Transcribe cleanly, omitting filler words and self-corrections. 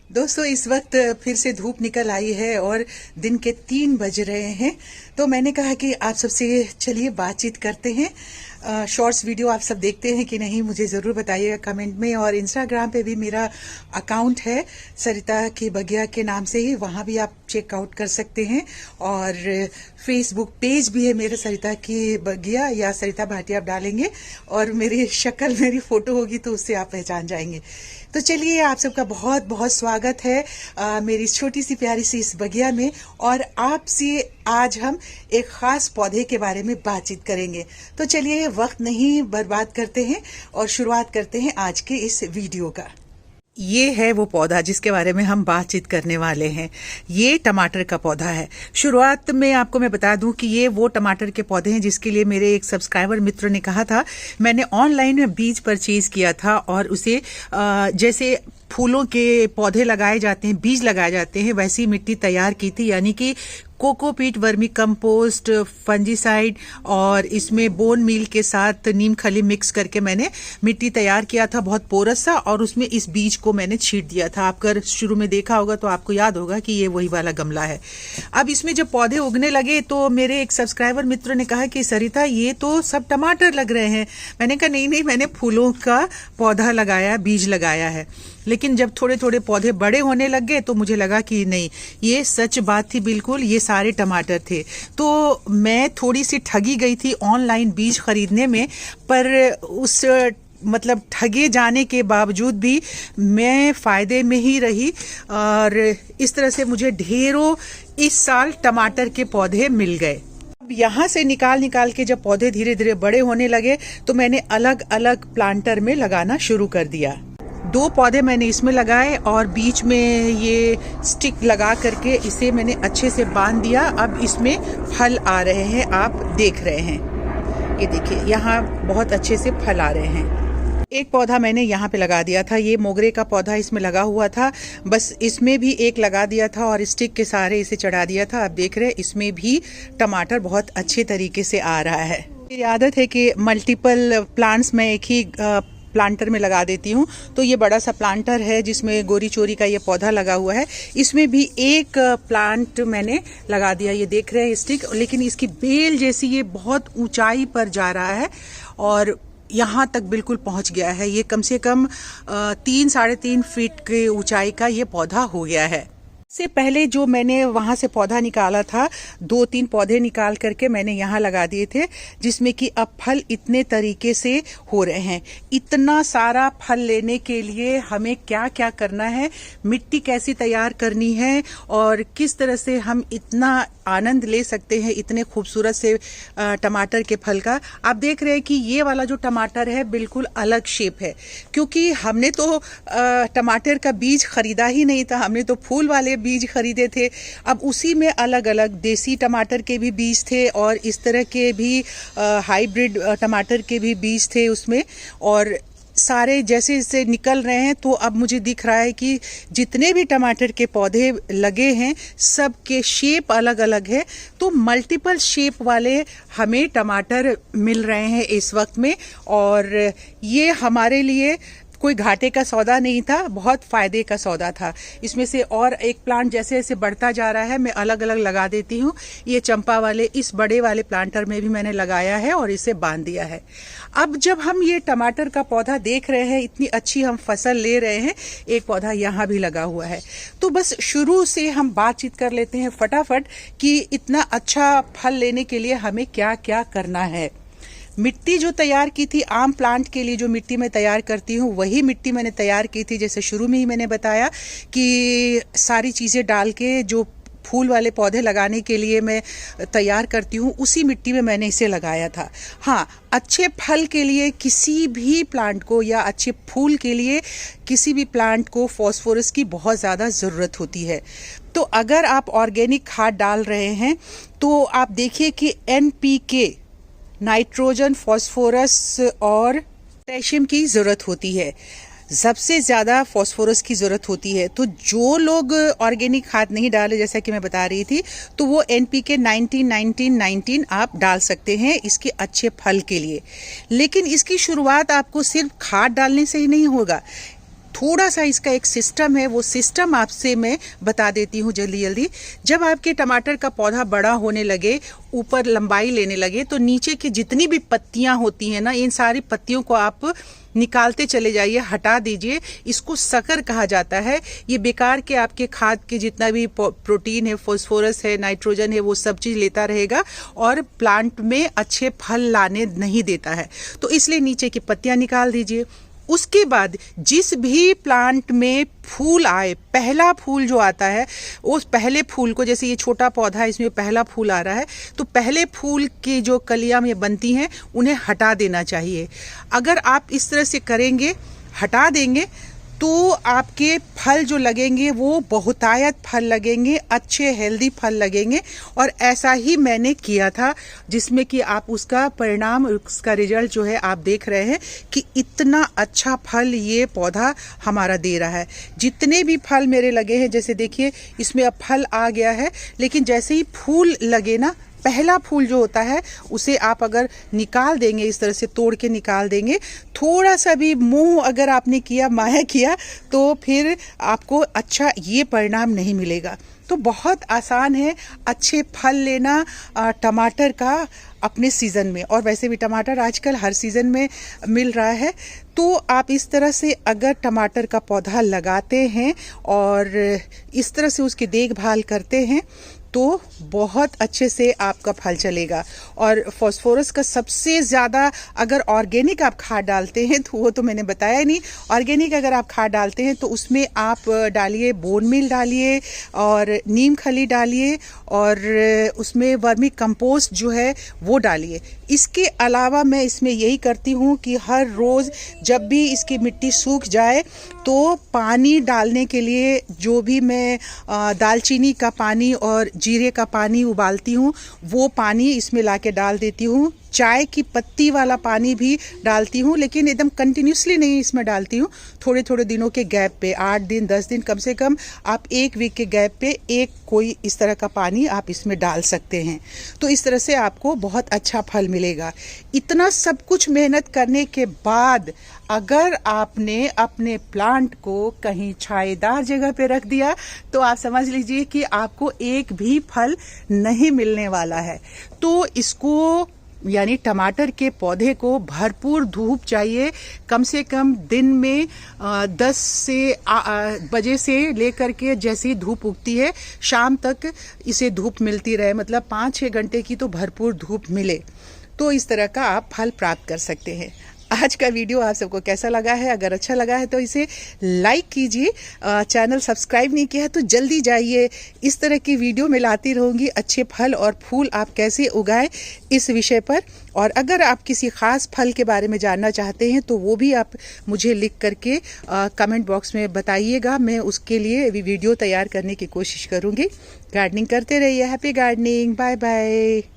दोस्तों, इस वक्त फिर से धूप निकल आई है और दिन के 3 बज रहे हैं। तो मैंने कहा कि आप सबसे चलिए बातचीत करते हैं। शॉर्ट्स वीडियो आप सब देखते हैं कि नहीं, मुझे ज़रूर बताइएगा कमेंट में। और इंस्टाग्राम पे भी मेरा अकाउंट है सरिता के बगिया के नाम से ही, वहाँ भी आप चेकआउट कर सकते हैं। और फेसबुक पेज भी है मेरा सरिता की बगिया या सरिता भाटिया आप डालेंगे और मेरी शक्ल, मेरी फोटो होगी तो उससे आप पहचान जाएंगे। तो चलिए, आप सबका बहुत बहुत स्वागत है मेरी छोटी सी प्यारी सी इस बगिया में। और आपसे आज हम एक खास पौधे के बारे में बातचीत करेंगे। तो चलिए, वक्त नहीं बर्बाद करते हैं और शुरुआत करते हैं आज के इस वीडियो का। ये है वो पौधा जिसके बारे में हम बातचीत करने वाले हैं। ये टमाटर का पौधा है। शुरुआत में आपको मैं बता दूं कि ये वो टमाटर के पौधे हैं जिसके लिए मेरे एक सब्सक्राइबर मित्र ने कहा था। मैंने ऑनलाइन में बीज परचेज किया था और उसे जैसे फूलों के पौधे लगाए जाते हैं, बीज लगाए जाते हैं, वैसी मिट्टी तैयार की थी। यानी कि कोकोपीट, वर्मी कंपोस्ट, फंजीसाइड और इसमें बोन मील के साथ नीम खली मिक्स करके मैंने मिट्टी तैयार किया था, बहुत पोरस सा। और उसमें इस बीज को मैंने छींट दिया था। आप अगर शुरू में देखा होगा तो आपको याद होगा कि ये वही वाला गमला है। अब इसमें जब पौधे उगने लगे तो मेरे एक सब्सक्राइबर मित्र ने कहा कि सरिता, ये तो सब टमाटर लग रहे हैं। मैंने कहा नहीं, मैंने फूलों का पौधा लगाया, बीज लगाया है। लेकिन जब थोड़े थोड़े पौधे बड़े होने लग गए तो मुझे लगा कि नहीं, ये सच बात थी बिल्कुल, ये सारे टमाटर थे। तो मैं थोड़ी सी ठगी गई थी ऑनलाइन बीज खरीदने में, पर उस ठगे जाने के बावजूद भी मैं फायदे में ही रही। और इस तरह से मुझे ढेरों इस साल टमाटर के पौधे मिल गए। यहाँ से निकाल के जब पौधे धीरे धीरे बड़े होने लगे तो मैंने अलग अलग प्लांटर में लगाना शुरू कर दिया। 2 पौधे मैंने इसमें लगाए और बीच में ये स्टिक लगा करके इसे मैंने अच्छे से बांध दिया। अब इसमें फल आ रहे हैं, आप देख रहे हैं। ये देखिए, यहाँ बहुत अच्छे से फल आ रहे हैं। एक पौधा मैंने यहाँ पे लगा दिया था, ये मोगरे का पौधा इसमें लगा हुआ था। बस इसमें भी एक लगा दिया था और स्टिक के सहारे इसे चढ़ा दिया था। आप देख रहे हैं, इसमें भी टमाटर बहुत अच्छे तरीके से आ रहा है। मेरी आदत है कि मल्टीपल प्लांट्स में एक ही प्लांटर में लगा देती हूँ। तो ये बड़ा सा प्लांटर है जिसमें गोरी चोरी का ये पौधा लगा हुआ है। इसमें भी एक प्लांट मैंने लगा दिया, ये देख रहे हैं स्टिक। लेकिन इसकी बेल जैसी ये बहुत ऊंचाई पर जा रहा है और यहाँ तक बिल्कुल पहुँच गया है। ये कम से कम 3-3.5 फीट की ऊंचाई का ये पौधा हो गया है। से पहले जो मैंने वहां से पौधा निकाला था, 2-3 पौधे निकाल करके मैंने यहाँ लगा दिए थे, जिसमें कि अब फल इतने तरीके से हो रहे हैं। इतना सारा फल लेने के लिए हमें क्या क्या करना है, मिट्टी कैसी तैयार करनी है और किस तरह से हम इतना आनंद ले सकते हैं इतने खूबसूरत से टमाटर के फल का। आप देख रहे हैं कि ये वाला जो टमाटर है बिल्कुल अलग शेप है, क्योंकि हमने तो टमाटर का बीज खरीदा ही नहीं था, हमने तो फूल वाले बीज खरीदे थे। अब उसी में अलग अलग देसी टमाटर के भी बीज थे और इस तरह के भी हाइब्रिड टमाटर के भी बीज थे उसमें। और सारे जैसे जैसे निकल रहे हैं तो अब मुझे दिख रहा है कि जितने भी टमाटर के पौधे लगे हैं सब के शेप अलग अलग है। तो मल्टीपल शेप वाले हमें टमाटर मिल रहे हैं इस वक्त में। और ये हमारे लिए कोई घाटे का सौदा नहीं था, बहुत फायदे का सौदा था। इसमें से और एक प्लांट जैसे जैसे बढ़ता जा रहा है मैं अलग अलग लगा देती हूँ। ये चंपा वाले इस बड़े वाले प्लांटर में भी मैंने लगाया है और इसे बांध दिया है। अब जब हम ये टमाटर का पौधा देख रहे हैं, इतनी अच्छी हम फसल ले रहे हैं, एक पौधा यहाँ भी लगा हुआ है। तो बस शुरू से हम बातचीत कर लेते हैं फटाफट कि इतना अच्छा फल लेने के लिए हमें क्या क्या करना है। मिट्टी जो तैयार की थी आम प्लांट के लिए, जो मिट्टी मैं तैयार करती हूँ वही मिट्टी मैंने तैयार की थी। जैसे शुरू में ही मैंने बताया कि सारी चीज़ें डाल के जो फूल वाले पौधे लगाने के लिए मैं तैयार करती हूँ उसी मिट्टी में मैंने इसे लगाया था। हाँ, अच्छे फल के लिए किसी भी प्लांट को या अच्छे फूल के लिए किसी भी प्लांट को फास्फोरस की बहुत ज़्यादा ज़रूरत होती है। तो अगर आप ऑर्गेनिक खाद डाल रहे हैं तो आप देखिए कि NPK, नाइट्रोजन, फास्फोरस और पोटेशियम की ज़रूरत होती है। सबसे ज़्यादा फास्फोरस की ज़रूरत होती है। तो जो लोग ऑर्गेनिक खाद नहीं डाले, जैसा कि मैं बता रही थी, तो वो NPK 19-19-19 आप डाल सकते हैं इसके अच्छे फल के लिए। लेकिन इसकी शुरुआत आपको सिर्फ खाद डालने से ही नहीं होगा। थोड़ा सा इसका एक सिस्टम है, वो सिस्टम आपसे मैं बता देती हूँ जल्दी जल्दी। जब आपके टमाटर का पौधा बड़ा होने लगे, ऊपर लंबाई लेने लगे, तो नीचे की जितनी भी पत्तियां होती हैं ना, इन सारी पत्तियों को आप निकालते चले जाइए, हटा दीजिए। इसको सकर कहा जाता है। ये बेकार के आपके खाद के जितना भी प्रोटीन है, फास्फोरस है, नाइट्रोजन है, वो सब चीज लेता रहेगा और प्लांट में अच्छे फल लाने नहीं देता है। तो इसलिए नीचे की पत्तियां निकाल दीजिए। उसके बाद जिस भी प्लांट में फूल आए, पहला फूल जो आता है, उस पहले फूल को, जैसे ये छोटा पौधा है, इसमें पहला फूल आ रहा है, तो पहले फूल की जो कलियां में बनती हैं उन्हें हटा देना चाहिए। अगर आप इस तरह से करेंगे, हटा देंगे, तो आपके फल जो लगेंगे वो बहुतायत फल लगेंगे, अच्छे हेल्दी फल लगेंगे। और ऐसा ही मैंने किया था, जिसमें कि आप उसका परिणाम, उसका रिजल्ट जो है आप देख रहे हैं कि इतना अच्छा फल ये पौधा हमारा दे रहा है। जितने भी फल मेरे लगे हैं, जैसे देखिए इसमें अब फल आ गया है, लेकिन जैसे ही फूल लगे ना, पहला फूल जो होता है उसे आप अगर निकाल देंगे, इस तरह से तोड़ के निकाल देंगे, थोड़ा सा भी मुंह अगर आपने किया, माया किया, तो फिर आपको अच्छा ये परिणाम नहीं मिलेगा। तो बहुत आसान है अच्छे फल लेना टमाटर का अपने सीज़न में। और वैसे भी टमाटर आजकल हर सीज़न में मिल रहा है। तो आप इस तरह से अगर टमाटर का पौधा लगाते हैं और इस तरह से उसकी देखभाल करते हैं, तो बहुत अच्छे से आपका फल चलेगा। और फास्फोरस का सबसे ज़्यादा, अगर ऑर्गेनिक आप खाद डालते हैं, तो वो तो मैंने बताया नहीं, ऑर्गेनिक अगर आप खाद डालते हैं तो उसमें आप डालिए, बोन मील डालिए और नीम खली डालिए और उसमें वर्मी कंपोस्ट जो है वो डालिए। इसके अलावा मैं इसमें यही करती हूँ कि हर रोज़ जब भी इसकी मिट्टी सूख जाए तो पानी डालने के लिए, जो भी मैं दालचीनी का पानी और जीरे का पानी उबालती हूँ, वो पानी इसमें लाके डाल देती हूँ। चाय की पत्ती वाला पानी भी डालती हूँ, लेकिन एकदम कंटिन्यूसली नहीं इसमें डालती हूँ, थोड़े थोड़े दिनों के गैप पे, 8 दिन 10 दिन, कम से कम आप 1 वीक के गैप पे एक कोई इस तरह का पानी आप इसमें डाल सकते हैं। तो इस तरह से आपको बहुत अच्छा फल मिलेगा। इतना सब कुछ मेहनत करने के बाद अगर आपने अपने प्लांट को कहीं छायेदार जगह पे रख दिया, तो आप समझ लीजिए कि आपको एक भी फल नहीं मिलने वाला है। तो इसको, यानी टमाटर के पौधे को भरपूर धूप चाहिए। कम से कम दिन में 10 बजे से लेकर के जैसे ही धूप उगती है शाम तक इसे धूप मिलती रहे, मतलब 5-6 घंटे की तो भरपूर धूप मिले, तो इस तरह का आप फल प्राप्त कर सकते हैं। आज का वीडियो आप सबको कैसा लगा है? अगर अच्छा लगा है तो इसे लाइक कीजिए। चैनल सब्सक्राइब नहीं किया है तो जल्दी जाइए। इस तरह की वीडियो मैं लाती रहूँगी, अच्छे फल और फूल आप कैसे उगाएं इस विषय पर। और अगर आप किसी ख़ास फल के बारे में जानना चाहते हैं तो वो भी आप मुझे लिख करके कमेंट बॉक्स में बताइएगा। मैं उसके लिए वीडियो तैयार करने की कोशिश करूँगी। गार्डनिंग करते रहिए। Happy gardening. Bye bye.